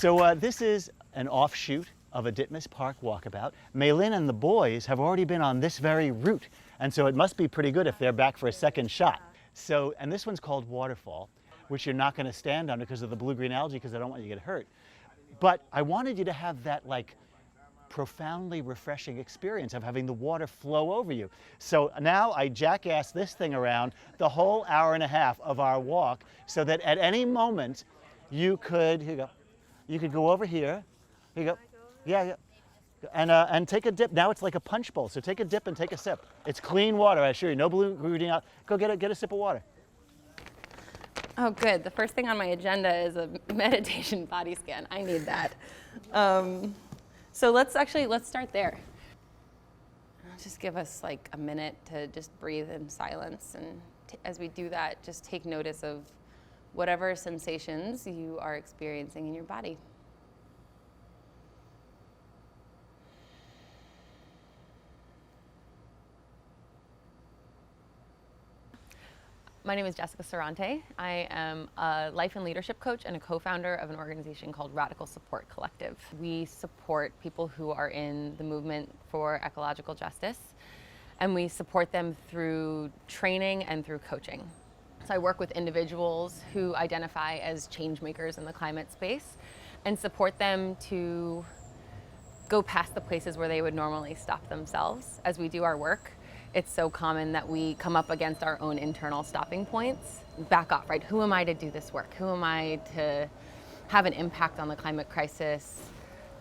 So this is an offshoot of a Ditmas Park walkabout. Maylin and the boys have already been on this very route, and so it must be pretty good if they're back for a second shot. So, and this one's called Waterfall, which you're not going to stand under because of the blue-green algae, because I don't want you to get hurt. But I wanted you to have that like profoundly refreshing experience of having the water flow over you. So now I jackass this thing around the whole hour and a half of our walk so that at any moment you could, here you go, you could go over here, here you go, yeah, and take a dip. Now it's like a punch bowl, so take a dip and take a sip. It's clean water, I assure you, no blue-green out. Go get a sip of water. Oh, good. The first thing on my agenda is a meditation body scan. I need that. So let's start there. Just give us like a minute to just breathe in silence, and as we do that, just take notice of whatever sensations you are experiencing in your body. My name is Jessica Sarante. I am a life and leadership coach and a co-founder of an organization called Radical Support Collective. We support people who are in the movement for ecological justice, and we support them through training and through coaching. So I work with individuals who identify as change makers in the climate space and support them to go past the places where they would normally stop themselves as we do our work. It's so common that we come up against our own internal stopping points, back off, right? Who am I to do this work? Who am I to have an impact on the climate crisis,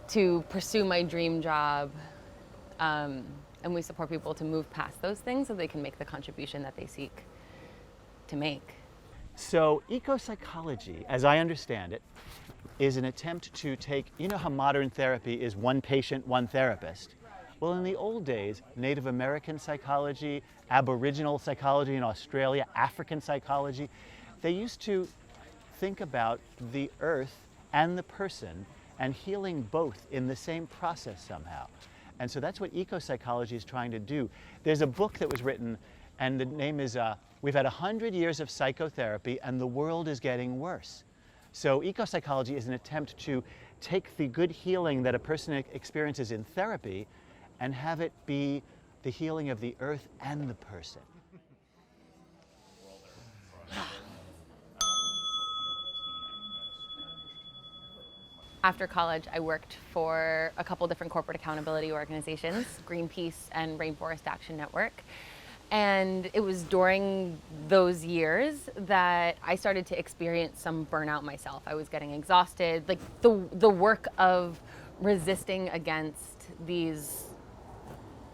to pursue my dream job? And we support people to move past those things so they can make the contribution that they seek to make. So eco-psychology, as I understand it, is an attempt to take, you know how modern therapy is one patient, one therapist? Well, in the old days, Native American psychology, Aboriginal psychology in Australia, African psychology, they used to think about the earth and the person and healing both in the same process somehow. And so that's what eco-psychology is trying to do. There's a book that was written, and the name is, We've Had 100 Years of Psychotherapy and the World is Getting Worse. So eco-psychology is an attempt to take the good healing that a person experiences in therapy and have it be the healing of the earth and the person. After college, I worked for a couple different corporate accountability organizations, Greenpeace and Rainforest Action Network. And it was during those years that I started to experience some burnout myself. I was getting exhausted. Like the work of resisting against these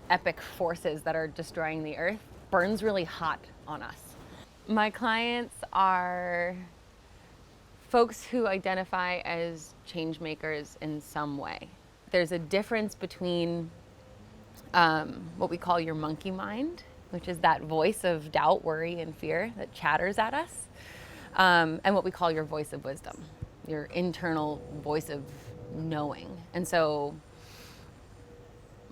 epic forces that are destroying the earth burns really hot on us. My clients are folks who identify as change makers in some way. There's a difference between what we call your monkey mind, which is that voice of doubt, worry, and fear that chatters at us, and what we call your voice of wisdom, your internal voice of knowing. And so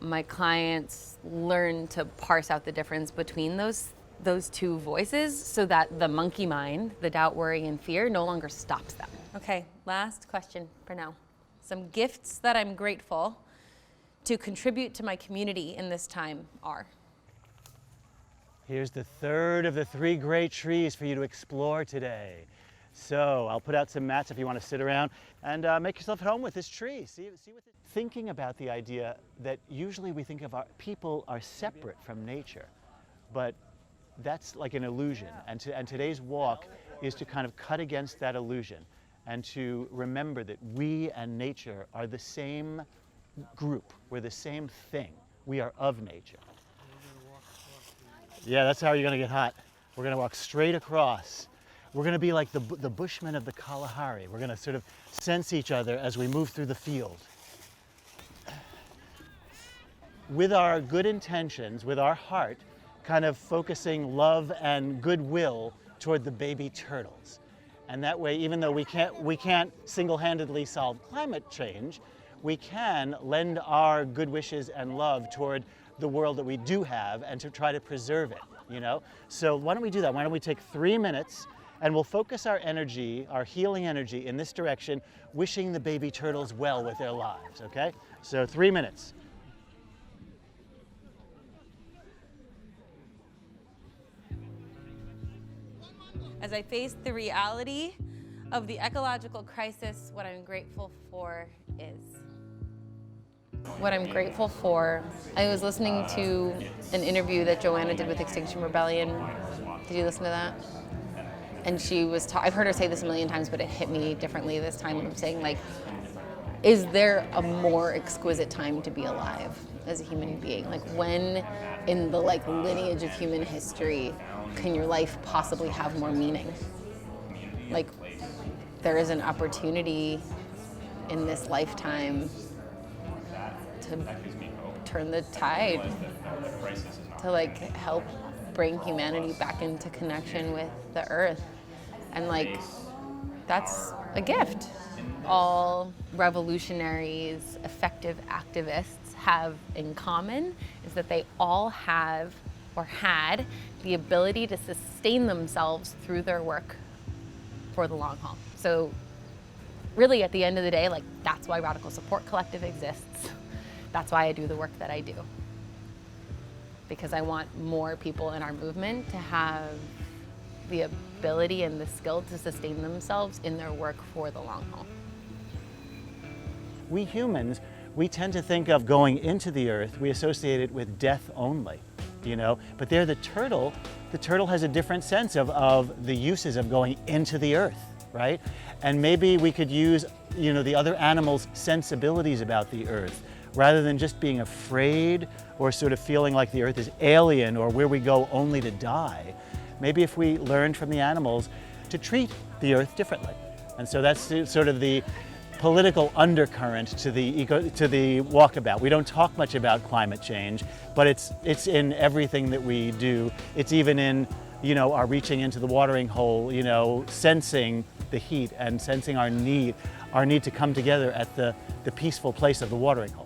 my clients learn to parse out the difference between those two voices so that the monkey mind, the doubt, worry, and fear, no longer stops them. Okay, last question for now. Some gifts that I'm grateful to contribute to my community in this time are. Here's the third of the 3 great trees for you to explore today. So I'll put out some mats if you want to sit around and make yourself at home with this tree. See what thinking about the idea that usually we think of our people are separate from nature, but that's like an illusion. And today's walk is to kind of cut against that illusion and to remember that we and nature are the same group. We're the same thing. We are of nature. Yeah, that's how you're going to get hot. We're going to walk straight across. We're going to be like the Bushmen of the Kalahari. We're going to sort of sense each other as we move through the field. With our good intentions, with our heart, kind of focusing love and goodwill toward the baby turtles. And that way, even though we can't single-handedly solve climate change, we can lend our good wishes and love toward the world that we do have and to try to preserve it, you know? So why don't we do that? Why don't we take 3 minutes And we'll focus our energy, our healing energy in this direction, wishing the baby turtles well with their lives, okay? So 3 minutes. As I face the reality of the ecological crisis, what I'm grateful for is. What I'm grateful for, I was listening to an interview that Joanna did with Extinction Rebellion. Did you listen to that? And she was, I've heard her say this a million times, but it hit me differently this time when I'm saying, like, is there a more exquisite time to be alive as a human being? Like, when in the lineage of human history can your life possibly have more meaning? Like, there is an opportunity in this lifetime to turn the tide, to like help bring humanity back into connection with the earth. And like, that's a gift. All revolutionaries, effective activists have in common is that they all have or had the ability to sustain themselves through their work for the long haul. So really at the end of the day, like, that's why Radical Support Collective exists. That's why I do the work that I do. Because I want more people in our movement to have the ability and the skill to sustain themselves in their work for the long haul. We humans, we tend to think of going into the earth, we associate it with death only, you know? But the turtle has a different sense of the uses of going into the earth, right? And maybe we could use, you know, the other animals' sensibilities about the earth, rather than just being afraid or sort of feeling like the earth is alien or where we go only to die. Maybe if we learned from the animals to treat the earth differently. And so that's sort of the political undercurrent to the walkabout. We don't talk much about climate change, but it's in everything that we do. It's even in, you know, our reaching into the watering hole, you know, sensing the heat and sensing our need to come together at the peaceful place of the watering hole.